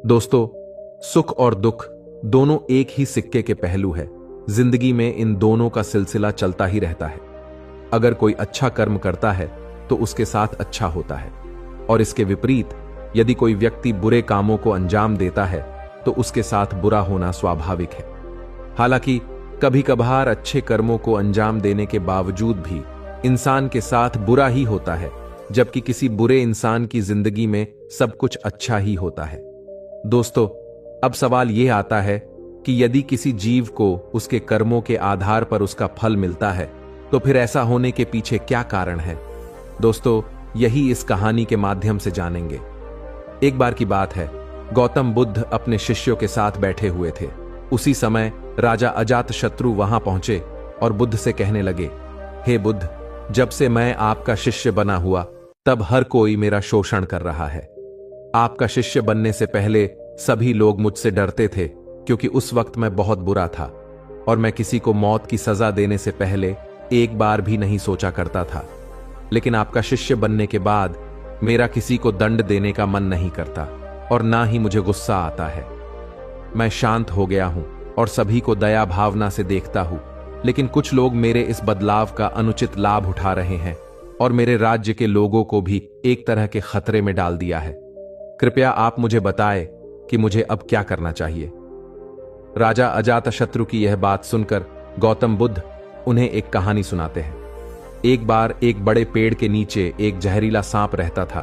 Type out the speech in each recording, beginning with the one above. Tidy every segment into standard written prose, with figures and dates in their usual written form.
दोस्तों, सुख और दुख दोनों एक ही सिक्के के पहलू है। जिंदगी में इन दोनों का सिलसिला चलता ही रहता है। अगर कोई अच्छा कर्म करता है तो उसके साथ अच्छा होता है, और इसके विपरीत यदि कोई व्यक्ति बुरे कामों को अंजाम देता है तो उसके साथ बुरा होना स्वाभाविक है। हालांकि कभी कभार अच्छे कर्मों को अंजाम देने के बावजूद भी इंसान के साथ बुरा ही होता है, जबकि किसी बुरे इंसान की जिंदगी में सब कुछ अच्छा ही होता है। दोस्तों, अब सवाल यह आता है कि यदि किसी जीव को उसके कर्मों के आधार पर उसका फल मिलता है तो फिर ऐसा होने के पीछे क्या कारण है। दोस्तों, यही इस कहानी के माध्यम से जानेंगे। एक बार की बात है, गौतम बुद्ध अपने शिष्यों के साथ बैठे हुए थे। उसी समय राजा अजातशत्रु वहां पहुंचे और बुद्ध से कहने लगे, हे बुद्ध, जब से मैं आपका शिष्य बना हुआ तब हर कोई मेरा शोषण कर रहा है। आपका शिष्य बनने से पहले सभी लोग मुझसे डरते थे, क्योंकि उस वक्त मैं बहुत बुरा था और मैं किसी को मौत की सजा देने से पहले एक बार भी नहीं सोचा करता था। लेकिन आपका शिष्य बनने के बाद मेरा किसी को दंड देने का मन नहीं करता और ना ही मुझे गुस्सा आता है। मैं शांत हो गया हूं और सभी को दया भावना से देखता हूं, लेकिन कुछ लोग मेरे इस बदलाव का अनुचित लाभ उठा रहे हैं और मेरे राज्य के लोगों को भी एक तरह के खतरे में डाल दिया है। कृपया आप मुझे बताएं कि मुझे अब क्या करना चाहिए। राजा अजातशत्रु की यह बात सुनकर गौतम बुद्ध उन्हें एक कहानी सुनाते हैं। एक बार एक बड़े पेड़ के नीचे एक जहरीला सांप रहता था।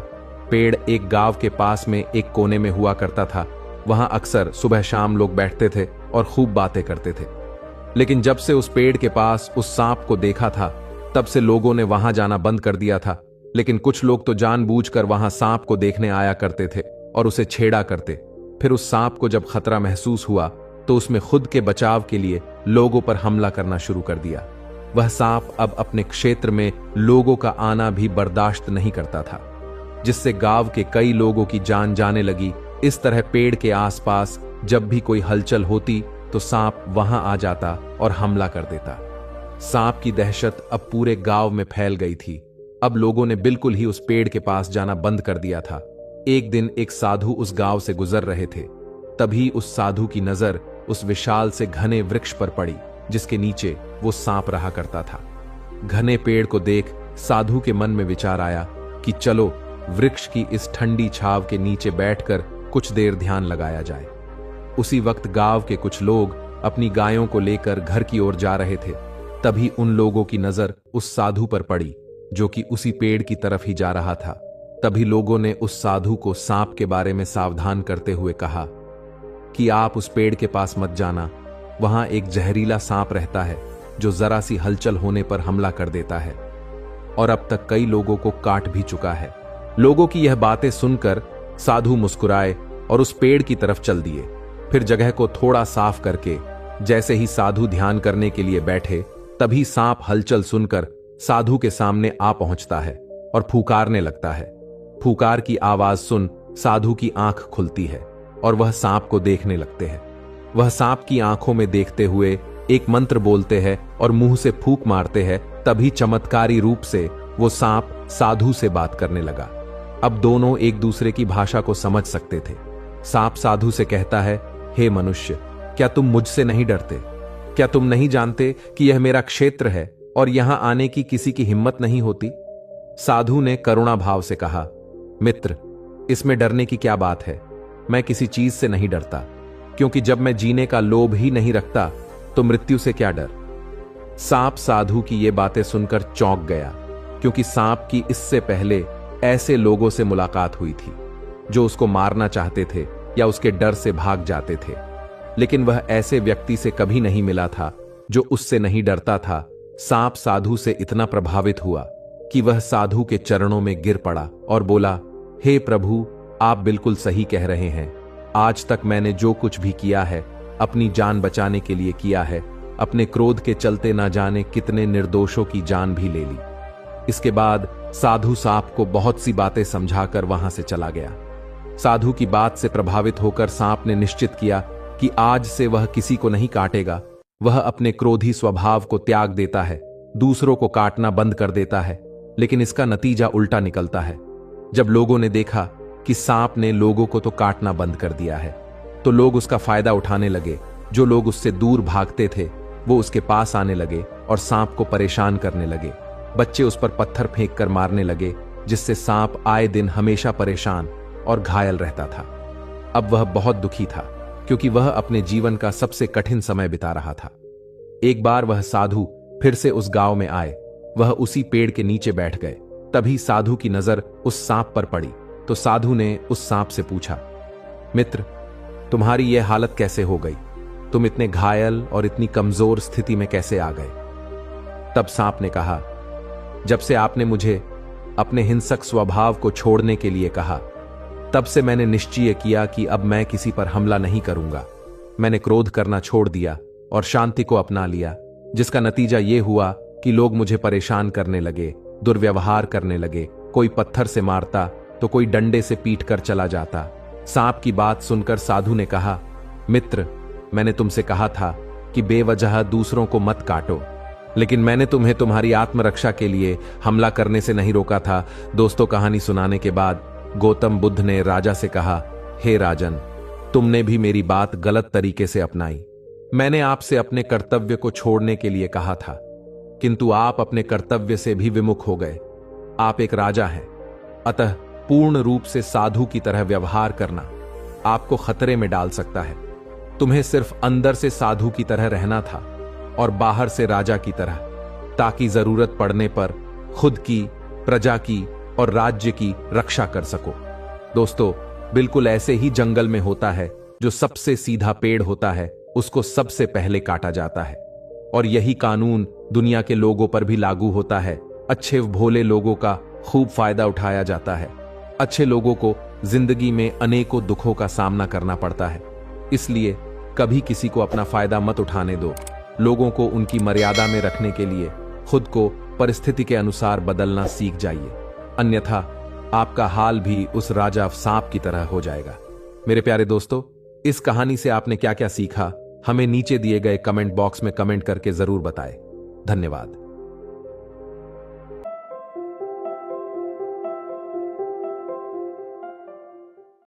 पेड़ एक गांव के पास में एक कोने में हुआ करता था। वहां अक्सर सुबह शाम लोग बैठते थे और खूब बातें करते थे। लेकिन जब से उस पेड़ के पास उस सांप को देखा था, तब से लोगों ने वहां जाना बंद कर दिया था। लेकिन कुछ लोग तो जानबूझकर वहां सांप को देखने आया करते थे और उसे छेड़ा करते। फिर उस सांप को जब खतरा महसूस हुआ तो उसमें खुद के बचाव के लिए लोगों पर हमला करना शुरू कर दिया। वह सांप अब अपने क्षेत्र में लोगों का आना भी बर्दाश्त नहीं करता था, जिससे गांव के कई लोगों की जान जाने लगी। इस तरह पेड़ के आसपास जब भी कोई हलचल होती तो सांप वहां आ जाता और हमला कर देता। सांप की दहशत अब पूरे गांव में फैल गई थी। अब लोगों ने बिल्कुल ही उस पेड़ के पास जाना बंद कर दिया था। एक दिन एक साधु उस गांव से गुजर रहे थे। तभी उस साधु की नजर उस विशाल से घने वृक्ष पर पड़ी, जिसके नीचे वो सांप रहा करता था। घने पेड़ को देख साधु के मन में विचार आया कि चलो वृक्ष की इस ठंडी छाव के नीचे बैठकर कुछ देर ध्यान लगाया जाए। उसी वक्त गांव के कुछ लोग अपनी गायों को लेकर घर की ओर जा रहे थे। तभी उन लोगों की नजर उस साधु पर पड़ी, जो कि उसी पेड़ की तरफ ही जा रहा था। तभी लोगों ने उस साधु को सांप के बारे में सावधान करते हुए कहा कि आप उस पेड़ के पास मत जाना। वहां एक जहरीला सांप रहता है जो जरा सी हलचल होने पर हमला कर देता है और अब तक कई लोगों को काट भी चुका है। लोगों की यह बातें सुनकर साधु मुस्कुराए और उस पेड़ की तरफ चल दिए। फिर जगह को थोड़ा साफ करके जैसे ही साधु ध्यान करने के लिए बैठे, तभी सांप हलचल सुनकर साधु के सामने आ पहुंचता है और फूकारने लगता है। फूकार की आवाज सुन साधु की आंख खुलती है और वह सांप को देखने लगते हैं। वह सांप की आंखों में देखते हुए एक मंत्र बोलते हैं और मुंह से फूंक मारते हैं। तभी चमत्कारी रूप से वो सांप साधु से बात करने लगा। अब दोनों एक दूसरे की भाषा को समझ सकते थे। सांप साधु से कहता है, हे मनुष्य, क्या तुम मुझसे नहीं डरते? क्या तुम नहीं जानते कि यह मेरा क्षेत्र है और यहां आने की किसी की हिम्मत नहीं होती? साधु ने करुणा भाव से कहा, मित्र, इसमें डरने की क्या बात है? मैं किसी चीज से नहीं डरता, क्योंकि जब मैं जीने का लोभ ही नहीं रखता तो मृत्यु से क्या डर। सांप साधु की ये बातें सुनकर चौंक गया, क्योंकि सांप की इससे पहले ऐसे लोगों से मुलाकात हुई थी जो उसको मारना चाहते थे या उसके डर से भाग जाते थे, लेकिन वह ऐसे व्यक्ति से कभी नहीं मिला था जो उससे नहीं डरता था। सांप साधु से इतना प्रभावित हुआ कि वह साधु के चरणों में गिर पड़ा और बोला, हे प्रभु, आप बिल्कुल सही कह रहे हैं। आज तक मैंने जो कुछ भी किया है अपनी जान बचाने के लिए किया है। अपने क्रोध के चलते ना जाने कितने निर्दोषों की जान भी ले ली। इसके बाद साधु सांप को बहुत सी बातें समझाकर वहां से चला गया। साधु की बात से प्रभावित होकर सांप ने निश्चित किया कि आज से वह किसी को नहीं काटेगा। वह अपने क्रोधी स्वभाव को त्याग देता है, दूसरों को काटना बंद कर देता है। लेकिन इसका नतीजा उल्टा निकलता है। जब लोगों ने देखा कि सांप ने लोगों को तो काटना बंद कर दिया है, तो लोग उसका फायदा उठाने लगे। जो लोग उससे दूर भागते थे वो उसके पास आने लगे और सांप को परेशान करने लगे। बच्चे उस पर पत्थर फेंक कर मारने लगे, जिससे सांप आए दिन हमेशा परेशान और घायल रहता था। अब वह बहुत दुखी था, क्योंकि वह अपने जीवन का सबसे कठिन समय बिता रहा था। एक बार वह साधु फिर से उस गांव में आए। वह उसी पेड़ के नीचे बैठ गए। तभी साधु की नजर उस सांप पर पड़ी, तो साधु ने उस सांप से पूछा, मित्र, तुम्हारी यह हालत कैसे हो गई? तुम इतने घायल और इतनी कमजोर स्थिति में कैसे आ गए? तब सांप ने कहा, जब से आपने मुझे अपने हिंसक स्वभाव को छोड़ने के लिए कहा, तब से मैंने निश्चय किया कि अब मैं किसी पर हमला नहीं करूंगा। मैंने क्रोध करना छोड़ दिया और शांति को अपना लिया, जिसका नतीजा यह हुआ कि लोग मुझे परेशान करने लगे, दुर्व्यवहार करने लगे। कोई पत्थर से मारता तो कोई डंडे से पीट कर चला जाता। सांप की बात सुनकर साधु ने कहा, मित्र, मैंने तुमसे कहा था कि बेवजह दूसरों को मत काटो, लेकिन मैंने तुम्हें तुम्हारी आत्मरक्षा के लिए हमला करने से नहीं रोका था। दोस्तों, कहानी सुनाने के बाद गौतम बुद्ध ने राजा से कहा, हे राजन, तुमने भी मेरी बात गलत तरीके से अपनाई। मैंने आपसे अपने कर्तव्य को छोड़ने के लिए कहा था, किंतु आप अपने कर्तव्य से भी विमुख हो गए। आप एक राजा हैं, अतः पूर्ण रूप से साधु की तरह व्यवहार करना आपको खतरे में डाल सकता है। तुम्हें सिर्फ अंदर से साधु की तरह रहना था और बाहर से राजा की तरह, ताकि जरूरत पड़ने पर खुद की, प्रजा की और राज्य की रक्षा कर सको। दोस्तों, बिल्कुल ऐसे ही जंगल में होता है, जो सबसे सीधा पेड़ होता है उसको सबसे पहले काटा जाता है। और यही कानून दुनिया के लोगों पर भी लागू होता है। अच्छे भोले लोगों का खूब फायदा उठाया जाता है। अच्छे लोगों को जिंदगी में अनेकों दुखों का सामना करना पड़ता है, इसलिए कभी किसी को अपना फायदा मत उठाने दो। लोगों को उनकी मर्यादा में रखने के लिए खुद को परिस्थिति के अनुसार बदलना सीख जाइए, अन्यथा आपका हाल भी उस राजा सांप की तरह हो जाएगा। मेरे प्यारे दोस्तों, इस कहानी से आपने क्या क्या सीखा, हमें नीचे दिए गए कमेंट बॉक्स में कमेंट करके जरूर बताएं। धन्यवाद।